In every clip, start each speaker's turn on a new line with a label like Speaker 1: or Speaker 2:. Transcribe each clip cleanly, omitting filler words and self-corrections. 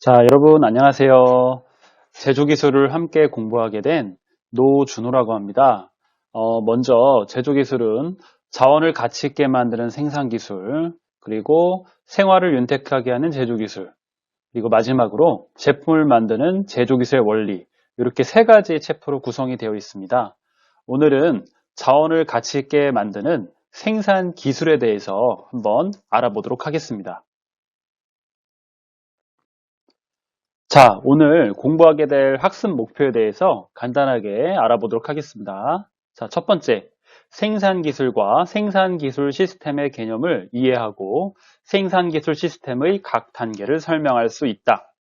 Speaker 1: 자, 여러분 안녕하세요. 제조기술을 함께 공부하게 된 노준호라고 합니다. 먼저 제조기술은 자원을 가치 있게 만드는 생산기술, 그리고 생활을 윤택하게 하는 제조기술, 그리고 마지막으로 제품을 만드는 제조기술의 원리, 이렇게 세 가지 챕터로 구성이 되어 있습니다. 오늘은 자원을 가치 있게 만드는 생산기술에 대해서 한번 알아보도록 하겠습니다. 자, 오늘 공부하게 될 학습 목표에 대해서 간단하게 알아보도록 하겠습니다. 자, 첫 번째, 생산기술과 생산기술 시스템의 개념을 이해하고 생산기술 시스템의 각 단계를 설명할 수 있다.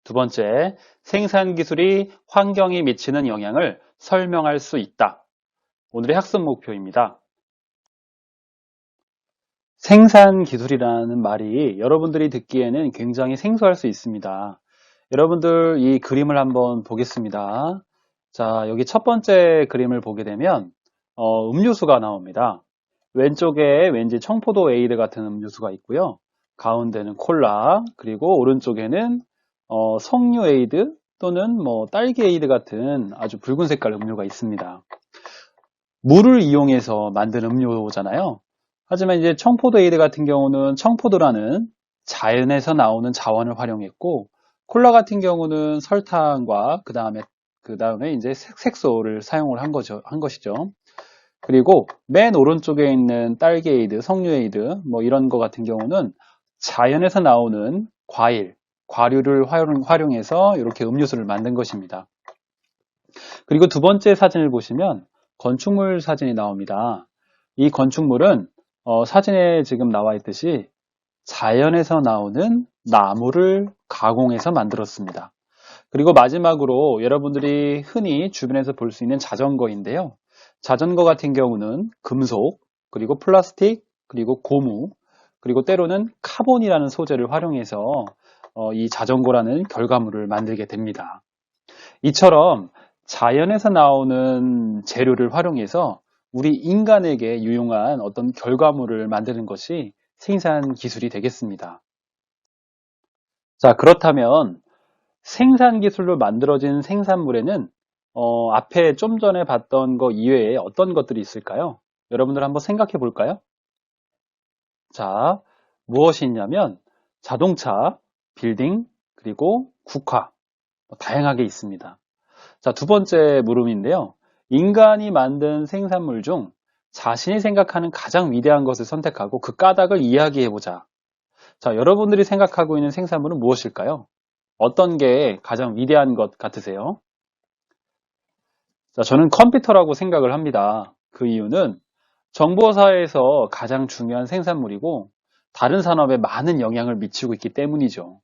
Speaker 1: 두 번째, 생산기술이 환경에 미치는 영향을 설명할 수 있다. 오늘의 학습 목표입니다. 생산기술이라는 말이 여러분들이 듣기에는 굉장히 생소할 수 있습니다. 여러분들 이 그림을 한번 보겠습니다. 자, 여기 첫 번째 그림을 보게 되면 음료수가 나옵니다. 왼쪽에 왠지 청포도 에이드 같은 음료수가 있고요. 가운데는 콜라, 그리고 오른쪽에는 석류 에이드 또는 딸기 에이드 같은 아주 붉은 색깔 음료가 있습니다. 물을 이용해서 만든 음료잖아요. 하지만 이제 청포도 에이드 같은 경우는 청포도라는 자연에서 나오는 자원을 활용했고, 콜라 같은 경우는 설탕과 그 다음에 이제 색소를 사용을 한 것이죠. 그리고 맨 오른쪽에 있는 딸기 에이드, 석류 에이드 이런 거 같은 경우는 자연에서 나오는 과류를 활용해서 이렇게 음료수를 만든 것입니다. 그리고 두 번째 사진을 보시면 건축물 사진이 나옵니다. 이 건축물은 사진에 지금 나와 있듯이 자연에서 나오는 나무를 가공해서 만들었습니다. 그리고 마지막으로 여러분들이 흔히 주변에서 볼 수 있는 자전거인데요. 자전거 같은 경우는 금속, 그리고 플라스틱, 그리고 고무, 그리고 때로는 카본이라는 소재를 활용해서 이 자전거라는 결과물을 만들게 됩니다. 이처럼 자연에서 나오는 재료를 활용해서 우리 인간에게 유용한 어떤 결과물을 만드는 것이 생산 기술이 되겠습니다. 자, 그렇다면 생산 기술로 만들어진 생산물에는 앞에 좀 전에 봤던 거 이외에 어떤 것들이 있을까요? 여러분들 한번 생각해 볼까요? 자, 무엇이 있냐면 자동차, 빌딩, 그리고 국화, 다양하게 있습니다. 자, 두 번째 물음인데요. 인간이 만든 생산물 중 자신이 생각하는 가장 위대한 것을 선택하고 그 까닭을 이야기해보자. 자, 여러분들이 생각하고 있는 생산물은 무엇일까요? 어떤 게 가장 위대한 것 같으세요? 자, 저는 컴퓨터라고 생각을 합니다. 그 이유는 정보사회에서 가장 중요한 생산물이고 다른 산업에 많은 영향을 미치고 있기 때문이죠.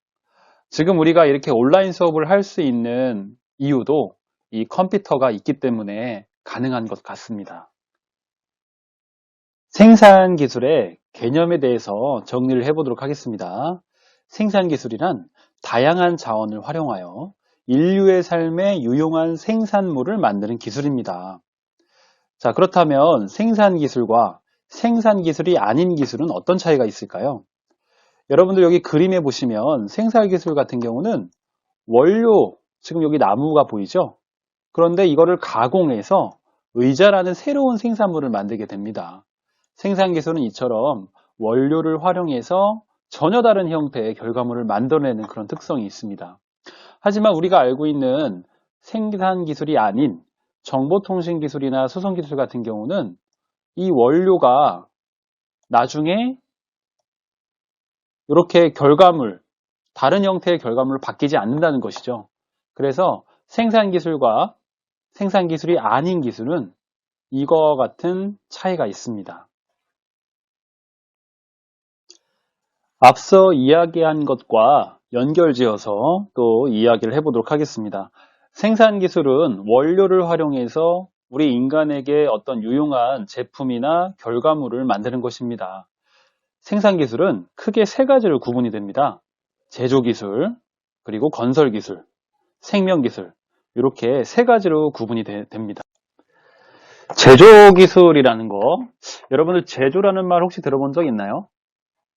Speaker 1: 지금 우리가 이렇게 온라인 수업을 할 수 있는 이유도 이 컴퓨터가 있기 때문에 가능한 것 같습니다. 생산 기술의 개념에 대해서 정리를 해보도록 하겠습니다. 생산 기술이란 다양한 자원을 활용하여 인류의 삶에 유용한 생산물을 만드는 기술입니다. 자, 그렇다면 생산 기술과 생산 기술이 아닌 기술은 어떤 차이가 있을까요? 여러분들 여기 그림에 보시면 생산 기술 같은 경우는 원료, 지금 여기 나무가 보이죠? 그런데 이거를 가공해서 의자라는 새로운 생산물을 만들게 됩니다. 생산 기술은 이처럼 원료를 활용해서 전혀 다른 형태의 결과물을 만들어내는 그런 특성이 있습니다. 하지만 우리가 알고 있는 생산 기술이 아닌 정보통신 기술이나 수송 기술 같은 경우는 이 원료가 나중에 이렇게 다른 형태의 결과물을 바뀌지 않는다는 것이죠. 그래서 생산 기술과 생산 기술이 아닌 기술은 이와 같은 차이가 있습니다. 앞서 이야기한 것과 연결지어서 또 이야기를 해보도록 하겠습니다. 생산 기술은 원료를 활용해서 우리 인간에게 어떤 유용한 제품이나 결과물을 만드는 것입니다. 생산 기술은 크게 세 가지로 구분이 됩니다. 제조 기술, 그리고 건설 기술, 생명 기술, 이렇게 세 가지로 구분이 됩니다. 제조 기술이라는 거, 여러분들 제조라는 말 혹시 들어본 적 있나요?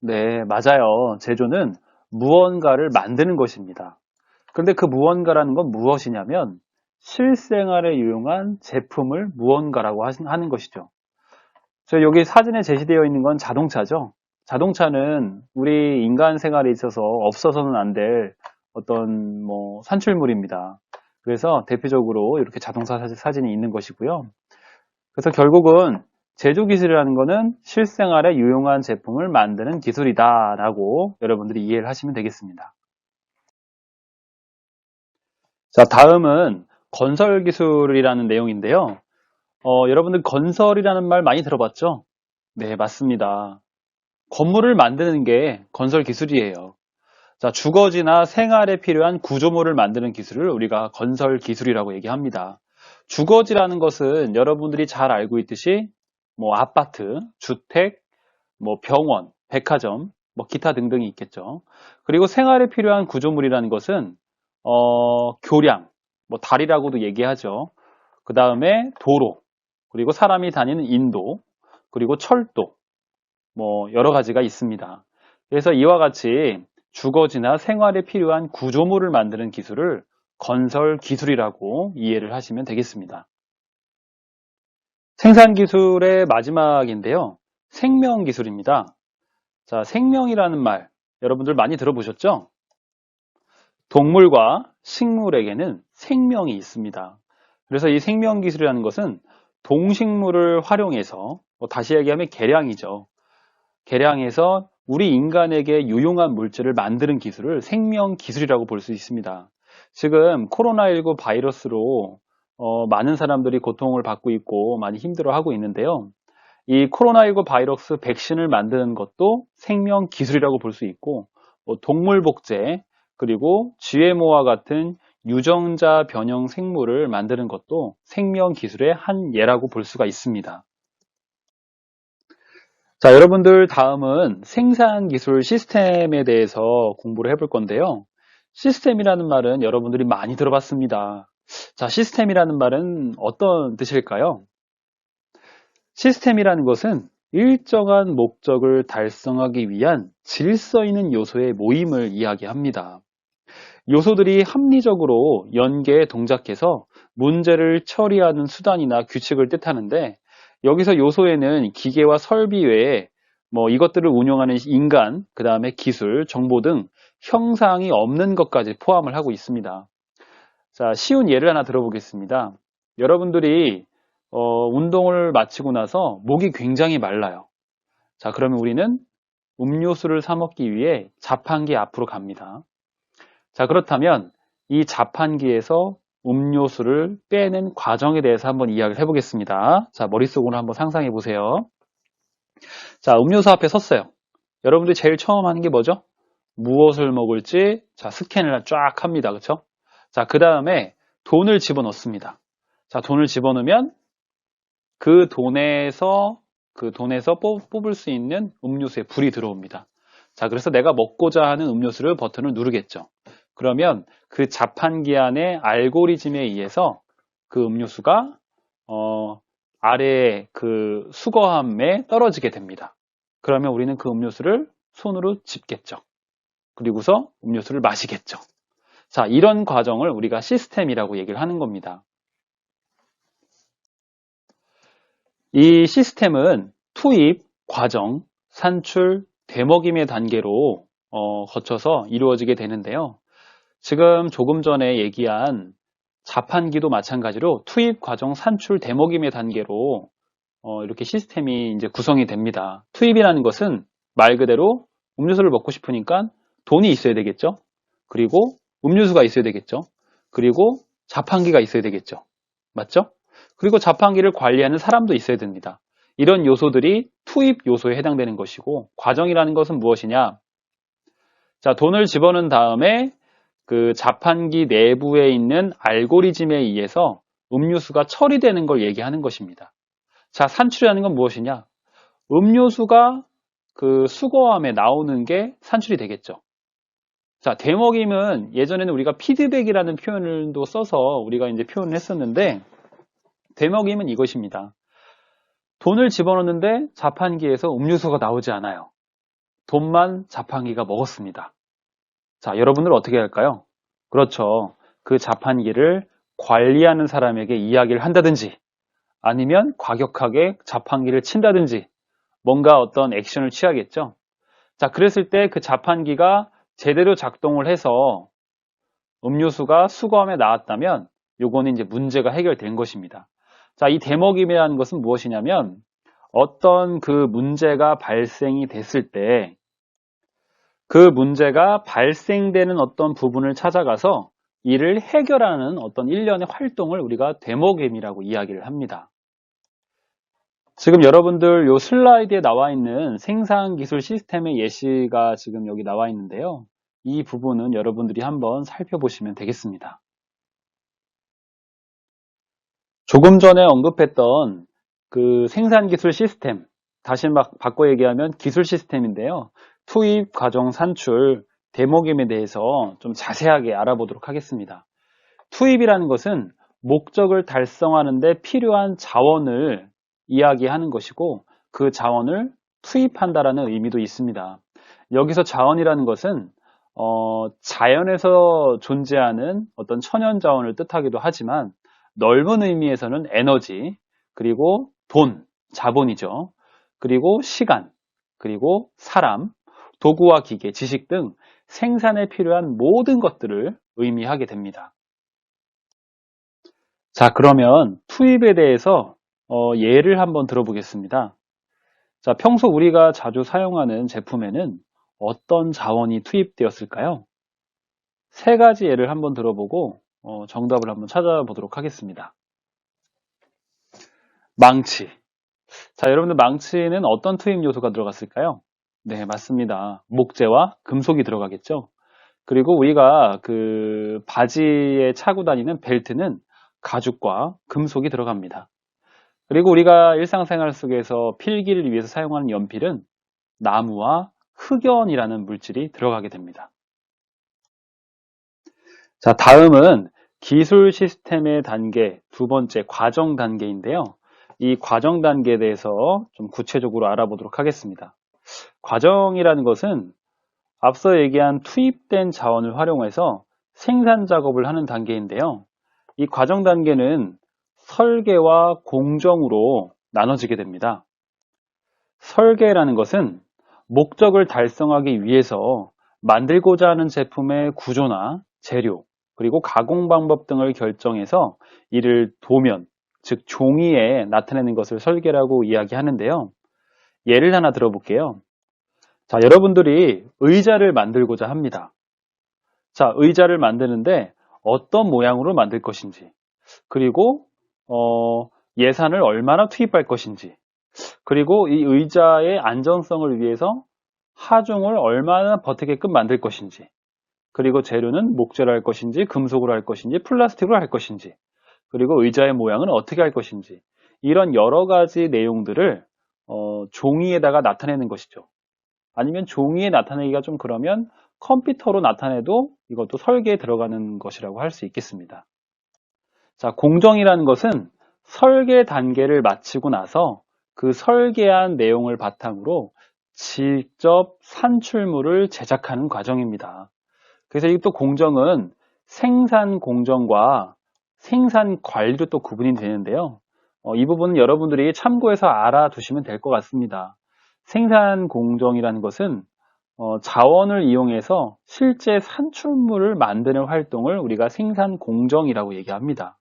Speaker 1: 네, 맞아요. 제조는 무언가를 만드는 것입니다. 그런데 그 무언가라는 건 무엇이냐면 실생활에 유용한 제품을 무언가라고 하는 것이죠. 저 여기 사진에 제시되어 있는 건 자동차죠. 자동차는 우리 인간 생활에 있어서 없어서는 안 될 어떤 산출물입니다. 그래서 대표적으로 이렇게 자동차 사진이 있는 것이고요. 그래서 결국은 제조 기술이라는 것은 실생활에 유용한 제품을 만드는 기술이다라고 여러분들이 이해를 하시면 되겠습니다. 자, 다음은 건설 기술이라는 내용인데요. 여러분들 건설이라는 말 많이 들어봤죠? 네, 맞습니다. 건물을 만드는 게 건설 기술이에요. 자, 주거지나 생활에 필요한 구조물을 만드는 기술을 우리가 건설 기술이라고 얘기합니다. 주거지라는 것은 여러분들이 잘 알고 있듯이 아파트, 주택, 병원, 백화점, 기타 등등이 있겠죠. 그리고 생활에 필요한 구조물이라는 것은 교량, 다리라고도 얘기하죠. 그 다음에 도로, 그리고 사람이 다니는 인도, 그리고 철도, 여러 가지가 있습니다. 그래서 이와 같이 주거지나 생활에 필요한 구조물을 만드는 기술을 건설 기술이라고 이해를 하시면 되겠습니다. 생산 기술의 마지막인데요. 생명 기술입니다. 자, 생명이라는 말 여러분들 많이 들어보셨죠? 동물과 식물에게는 생명이 있습니다. 그래서 이 생명 기술이라는 것은 동식물을 활용해서 다시 얘기하면 개량이죠. 개량해서 우리 인간에게 유용한 물질을 만드는 기술을 생명 기술이라고 볼 수 있습니다. 지금 코로나19 바이러스로 많은 사람들이 고통을 받고 있고 많이 힘들어하고 있는데요. 이 코로나19 바이러스 백신을 만드는 것도 생명 기술이라고 볼 수 있고 동물 복제 그리고 GMO와 같은 유전자 변형 생물을 만드는 것도 생명 기술의 한 예라고 볼 수가 있습니다. 자, 여러분들 다음은 생산 기술 시스템에 대해서 공부를 해볼 건데요. 시스템이라는 말은 여러분들이 많이 들어봤습니다. 자, 시스템이라는 말은 어떤 뜻일까요? 시스템이라는 것은 일정한 목적을 달성하기 위한 질서 있는 요소의 모임을 이야기합니다. 요소들이 합리적으로 연계에 동작해서 문제를 처리하는 수단이나 규칙을 뜻하는데 여기서 요소에는 기계와 설비 외에 이것들을 운영하는 인간, 그 다음에 기술, 정보 등 형상이 없는 것까지 포함을 하고 있습니다. 자, 쉬운 예를 하나 들어보겠습니다. 여러분들이 운동을 마치고 나서 목이 굉장히 말라요. 자, 그러면 우리는 음료수를 사 먹기 위해 자판기 앞으로 갑니다. 자, 그렇다면 이 자판기에서 음료수를 빼는 과정에 대해서 한번 이야기를 해보겠습니다. 자, 머릿속으로 한번 상상해 보세요. 자, 음료수 앞에 섰어요. 여러분들이 제일 처음 하는 게 뭐죠? 무엇을 먹을지 자, 스캔을 쫙 합니다. 그렇죠? 자, 그 다음에 돈을 집어넣습니다. 자, 돈을 집어넣으면 그 돈에서 뽑을 수 있는 음료수에 불이 들어옵니다. 자, 그래서 내가 먹고자 하는 음료수를 버튼을 누르겠죠. 그러면 그 자판기 안의 알고리즘에 의해서 그 음료수가 아래의 그 수거함에 떨어지게 됩니다. 그러면 우리는 그 음료수를 손으로 집겠죠. 그리고서 음료수를 마시겠죠. 자, 이런 과정을 우리가 시스템이라고 얘기를 하는 겁니다. 이 시스템은 투입, 과정, 산출, 되먹임의 단계로 거쳐서 이루어지게 되는데요. 지금 조금 전에 얘기한 자판기도 마찬가지로 투입, 과정, 산출, 되먹임의 단계로 이렇게 시스템이 이제 구성이 됩니다. 투입이라는 것은 말 그대로 음료수를 먹고 싶으니까 돈이 있어야 되겠죠. 그리고 음료수가 있어야 되겠죠. 그리고 자판기가 있어야 되겠죠. 맞죠? 그리고 자판기를 관리하는 사람도 있어야 됩니다. 이런 요소들이 투입 요소에 해당되는 것이고 과정이라는 것은 무엇이냐? 자, 돈을 집어넣은 다음에 그 자판기 내부에 있는 알고리즘에 의해서 음료수가 처리되는 걸 얘기하는 것입니다. 자, 산출이라는 건 무엇이냐? 음료수가 그 수거함에 나오는 게 산출이 되겠죠. 자, 되먹임은 예전에는 우리가 피드백이라는 표현도 써서 우리가 이제 표현을 했었는데 되먹임은 이것입니다. 돈을 집어넣는데 자판기에서 음료수가 나오지 않아요. 돈만 자판기가 먹었습니다. 자, 여러분들 어떻게 할까요? 그렇죠. 그 자판기를 관리하는 사람에게 이야기를 한다든지 아니면 과격하게 자판기를 친다든지 뭔가 어떤 액션을 취하겠죠. 자, 그랬을 때 그 자판기가 제대로 작동을 해서 음료수가 수거함에 나왔다면 요거는 이제 문제가 해결된 것입니다. 자, 이 대먹임이라는 것은 무엇이냐면 어떤 그 문제가 발생이 됐을 때 그 문제가 발생되는 어떤 부분을 찾아가서 이를 해결하는 어떤 일련의 활동을 우리가 대먹임이라고 이야기를 합니다. 지금 여러분들 요 슬라이드에 나와 있는 생산기술 시스템의 예시가 지금 여기 나와 있는데요. 이 부분은 여러분들이 한번 살펴보시면 되겠습니다. 조금 전에 언급했던 그 생산기술 시스템, 다시 막 바꿔 얘기하면 기술 시스템인데요. 투입, 과정, 산출, 대목임에 대해서 좀 자세하게 알아보도록 하겠습니다. 투입이라는 것은 목적을 달성하는 데 필요한 자원을 이야기하는 것이고 그 자원을 투입한다라는 의미도 있습니다. 여기서 자원이라는 것은 자연에서 존재하는 어떤 천연 자원을 뜻하기도 하지만 넓은 의미에서는 에너지, 그리고 돈, 자본이죠. 그리고 시간, 그리고 사람, 도구와 기계, 지식 등 생산에 필요한 모든 것들을 의미하게 됩니다. 자, 그러면 투입에 대해서 예를 한번 들어보겠습니다. 자, 평소 우리가 자주 사용하는 제품에는 어떤 자원이 투입되었을까요? 세 가지 예를 한번 들어보고 정답을 한번 찾아보도록 하겠습니다. 망치. 자, 여러분들 망치는 어떤 투입 요소가 들어갔을까요? 네, 맞습니다. 목재와 금속이 들어가겠죠. 그리고 우리가 그 바지에 차고 다니는 벨트는 가죽과 금속이 들어갑니다. 그리고 우리가 일상생활 속에서 필기를 위해서 사용하는 연필은 나무와 흑연이라는 물질이 들어가게 됩니다. 자, 다음은 기술 시스템의 단계, 두 번째 과정 단계인데요. 이 과정 단계에 대해서 좀 구체적으로 알아보도록 하겠습니다. 과정이라는 것은 앞서 얘기한 투입된 자원을 활용해서 생산 작업을 하는 단계인데요. 이 과정 단계는 설계와 공정으로 나눠지게 됩니다. 설계라는 것은 목적을 달성하기 위해서 만들고자 하는 제품의 구조나 재료, 그리고 가공 방법 등을 결정해서 이를 도면, 즉 종이에 나타내는 것을 설계라고 이야기하는데요. 예를 하나 들어볼게요. 자, 여러분들이 의자를 만들고자 합니다. 자, 의자를 만드는데 어떤 모양으로 만들 것인지, 그리고 예산을 얼마나 투입할 것인지, 그리고 이 의자의 안전성을 위해서 하중을 얼마나 버티게끔 만들 것인지, 그리고 재료는 목재로 할 것인지, 금속으로 할 것인지, 플라스틱으로 할 것인지, 그리고 의자의 모양은 어떻게 할 것인지, 이런 여러 가지 내용들을 종이에다가 나타내는 것이죠. 아니면 종이에 나타내기가 좀 그러면 컴퓨터로 나타내도 이것도 설계에 들어가는 것이라고 할 수 있겠습니다. 자, 공정이라는 것은 설계 단계를 마치고 나서 그 설계한 내용을 바탕으로 직접 산출물을 제작하는 과정입니다. 그래서 이또 공정은 생산 공정과 생산 관리로 또 구분이 되는데요. 이 부분은 여러분들이 참고해서 알아두시면 될 것 같습니다. 생산 공정이라는 것은 자원을 이용해서 실제 산출물을 만드는 활동을 우리가 생산 공정이라고 얘기합니다.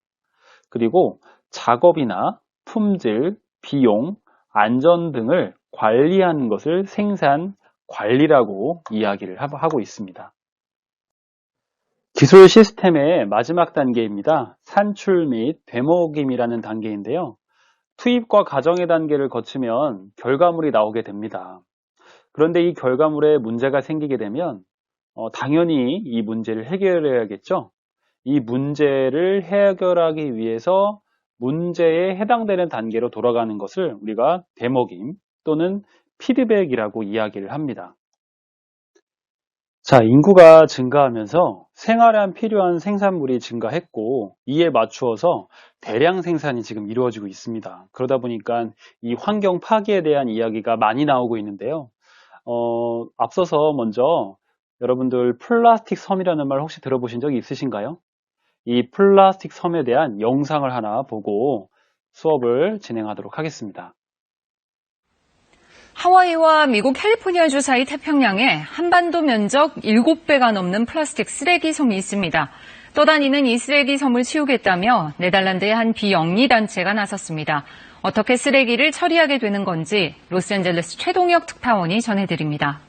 Speaker 1: 그리고 작업이나 품질, 비용, 안전 등을 관리하는 것을 생산 관리라고 이야기를 하고 있습니다. 기술 시스템의 마지막 단계입니다. 산출 및 되먹임이라는 단계인데요. 투입과 가정의 단계를 거치면 결과물이 나오게 됩니다. 그런데 이 결과물에 문제가 생기게 되면 당연히 이 문제를 해결해야겠죠. 이 문제를 해결하기 위해서 문제에 해당되는 단계로 돌아가는 것을 우리가 되먹임 또는 피드백이라고 이야기를 합니다. 자, 인구가 증가하면서 생활에 필요한 생산물이 증가했고 이에 맞추어서 대량 생산이 지금 이루어지고 있습니다. 그러다 보니까 이 환경 파괴에 대한 이야기가 많이 나오고 있는데요. 앞서서 먼저 여러분들 플라스틱 섬이라는 말 혹시 들어보신 적이 있으신가요? 이 플라스틱 섬에 대한 영상을 하나 보고 수업을 진행하도록 하겠습니다.
Speaker 2: 하와이와 미국 캘리포니아주 사이 태평양에 한반도 면적 7배가 넘는 플라스틱 쓰레기 섬이 있습니다. 떠다니는 이 쓰레기 섬을 치우겠다며 네덜란드의 한 비영리 단체가 나섰습니다. 어떻게 쓰레기를 처리하게 되는 건지 로스앤젤레스 최동혁 특파원이 전해드립니다.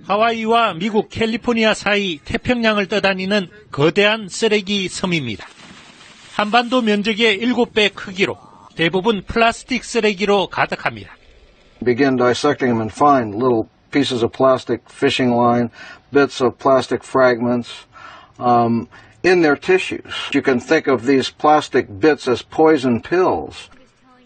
Speaker 3: 하와이와 미국 캘리포니아 사이 태평양을 떠다니는 거대한 쓰레기 섬입니다. 한반도 면적의 7배 크기로 대부분 플라스틱 쓰레기로 가득합니다.
Speaker 4: Begin dissecting them and find little pieces of plastic fishing line, bits of plastic fragments in their tissues. You can think of these plastic bits as poison pills.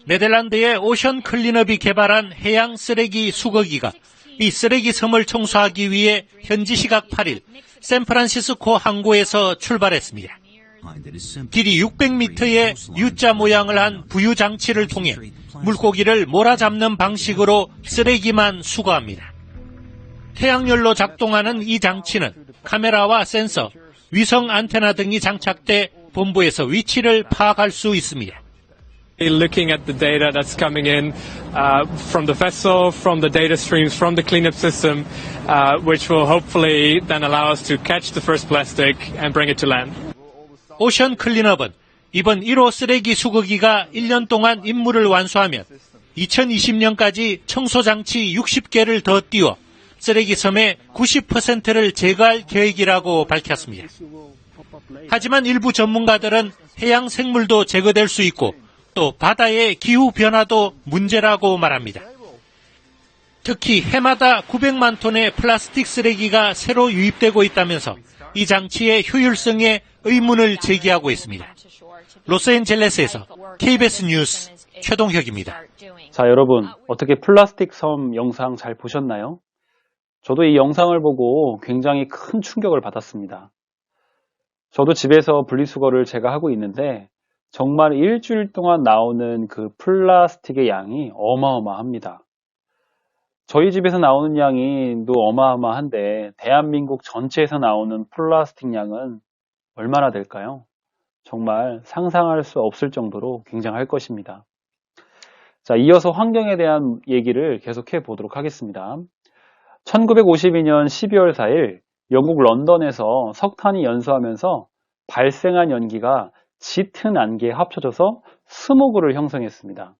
Speaker 3: 네덜란드의 오션 클린업이 개발한 해양 쓰레기 수거기가 이 쓰레기 섬을 청소하기 위해 현지 시각 8일 샌프란시스코 항구에서 출발했습니다. 길이 600m의 U자 모양을 한 부유 장치를 통해 물고기를 몰아잡는 방식으로 쓰레기만 수거합니다. 태양열로 작동하는 이 장치는 카메라와 센서, 위성 안테나 등이 장착돼 본부에서 위치를 파악할 수 있습니다.
Speaker 5: Looking at the data that's coming in from the vessel, from the data streams, from the cleanup system, which will hopefully then allow us to catch the first plastic and bring it to land.
Speaker 3: 오션 클린업은 이번 1호 쓰레기 수거기가 1년 동안 임무를 완수하면 2020년까지 청소장치 60개를 더 띄워 쓰레기 섬의 90%를 제거할 계획이라고 밝혔습니다. 하지만 일부 전문가들은 해양 생물도 제거될 수 있고 또 바다의 기후 변화도 문제라고 말합니다. 특히 해마다 900만 톤의 플라스틱 쓰레기가 새로 유입되고 있다면서 이 장치의 효율성에 의문을 제기하고 있습니다. 로스앤젤레스에서 KBS 뉴스 최동혁입니다.
Speaker 1: 자, 여러분 어떻게 플라스틱 섬 영상 잘 보셨나요? 저도 이 영상을 보고 굉장히 큰 충격을 받았습니다. 저도 집에서 분리수거를 제가 하고 있는데 정말 일주일 동안 나오는 그 플라스틱의 양이 어마어마합니다. 저희 집에서 나오는 양이 또 어마어마한데 대한민국 전체에서 나오는 플라스틱 양은 얼마나 될까요? 정말 상상할 수 없을 정도로 굉장할 것입니다. 자, 이어서 환경에 대한 얘기를 계속해 보도록 하겠습니다. 1952년 12월 4일 영국 런던에서 석탄이 연소하면서 발생한 연기가 짙은 안개에 합쳐져서 스모그를 형성했습니다.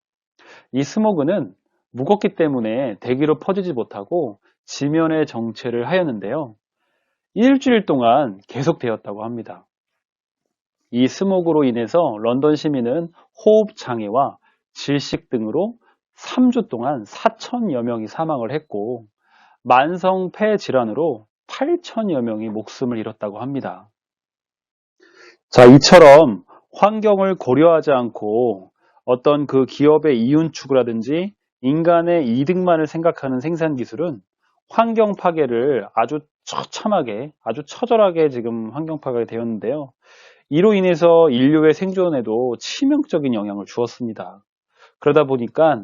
Speaker 1: 이 스모그는 무겁기 때문에 대기로 퍼지지 못하고 지면에 정체를 하였는데요. 일주일 동안 계속되었다고 합니다. 이 스모그로 인해서 런던 시민은 호흡 장애와 질식 등으로 3주 동안 4천여 명이 사망을 했고 만성 폐 질환으로 8천여 명이 목숨을 잃었다고 합니다. 자, 이처럼 환경을 고려하지 않고 어떤 그 기업의 이윤 추구라든지 인간의 이득만을 생각하는 생산 기술은 환경 파괴를 아주 처참하게, 아주 처절하게 지금 환경 파괴가 되었는데요. 이로 인해서 인류의 생존에도 치명적인 영향을 주었습니다. 그러다 보니까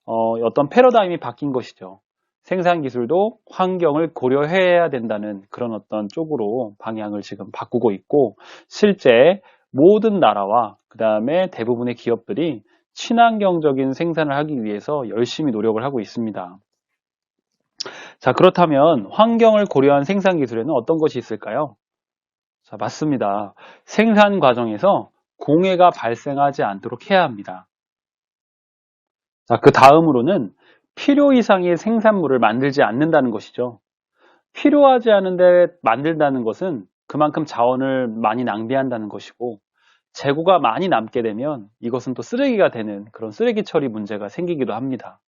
Speaker 1: 어떤 패러다임이 바뀐 것이죠. 생산 기술도 환경을 고려해야 된다는 그런 어떤 쪽으로 방향을 지금 바꾸고 있고 실제 모든 나라와 그 다음에 대부분의 기업들이 친환경적인 생산을 하기 위해서 열심히 노력을 하고 있습니다. 자, 그렇다면 환경을 고려한 생산 기술에는 어떤 것이 있을까요? 자, 맞습니다. 생산 과정에서 공해가 발생하지 않도록 해야 합니다. 자, 그 다음으로는 필요 이상의 생산물을 만들지 않는다는 것이죠. 필요하지 않은데 만들다는 것은 그만큼 자원을 많이 낭비한다는 것이고 재고가 많이 남게 되면 이것은 또 쓰레기가 되는 그런 쓰레기 처리 문제가 생기기도 합니다.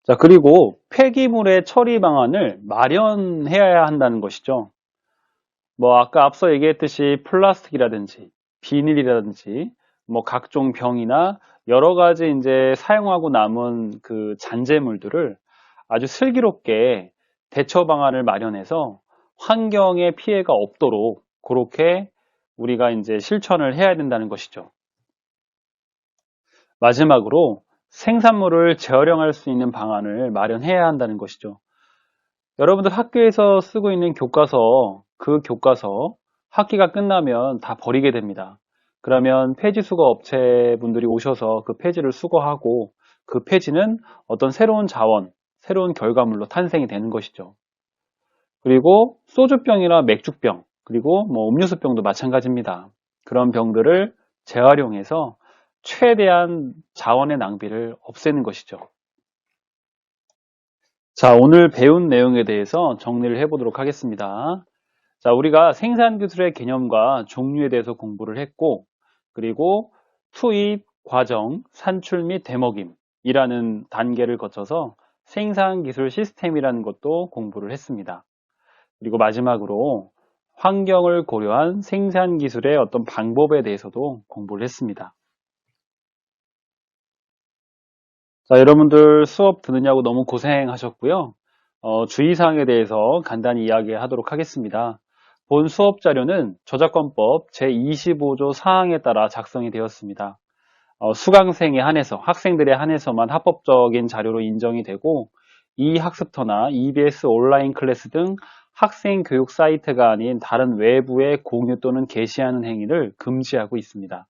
Speaker 1: 자, 그리고 폐기물의 처리 방안을 마련해야 한다는 것이죠. 아까 앞서 얘기했듯이 플라스틱이라든지 비닐이라든지 각종 병이나 여러 가지 이제 사용하고 남은 그 잔재물들을 아주 슬기롭게 대처 방안을 마련해서 환경에 피해가 없도록 그렇게 우리가 이제 실천을 해야 된다는 것이죠. 마지막으로 생산물을 재활용할 수 있는 방안을 마련해야 한다는 것이죠. 여러분들 학교에서 쓰고 있는 교과서, 그 교과서 학기가 끝나면 다 버리게 됩니다. 그러면 폐지 수거 업체분들이 오셔서 그 폐지를 수거하고 그 폐지는 어떤 새로운 자원, 새로운 결과물로 탄생이 되는 것이죠. 그리고 소주병이나 맥주병, 그리고 음료수병도 마찬가지입니다. 그런 병들을 재활용해서 최대한 자원의 낭비를 없애는 것이죠. 자, 오늘 배운 내용에 대해서 정리를 해보도록 하겠습니다. 자, 우리가 생산기술의 개념과 종류에 대해서 공부를 했고, 그리고 투입, 과정, 산출 및 대먹임이라는 단계를 거쳐서 생산기술 시스템이라는 것도 공부를 했습니다. 그리고 마지막으로 환경을 고려한 생산기술의 어떤 방법에 대해서도 공부를 했습니다. 자, 여러분들 수업 들으냐고 너무 고생하셨고요. 주의사항에 대해서 간단히 이야기하도록 하겠습니다. 본 수업 자료는 저작권법 제25조 사항에 따라 작성이 되었습니다. 수강생에 한해서, 학생들에 한해서만 합법적인 자료로 인정이 되고 e학습터나 EBS 온라인 클래스 등 학생 교육 사이트가 아닌 다른 외부에 공유 또는 게시하는 행위를 금지하고 있습니다.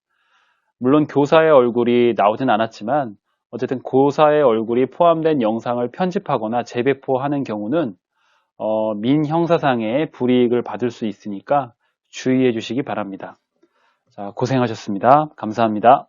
Speaker 1: 물론 교사의 얼굴이 나오진 않았지만 어쨌든 교사의 얼굴이 포함된 영상을 편집하거나 재배포하는 경우는 민형사상의 불이익을 받을 수 있으니까 주의해 주시기 바랍니다. 자, 고생하셨습니다. 감사합니다.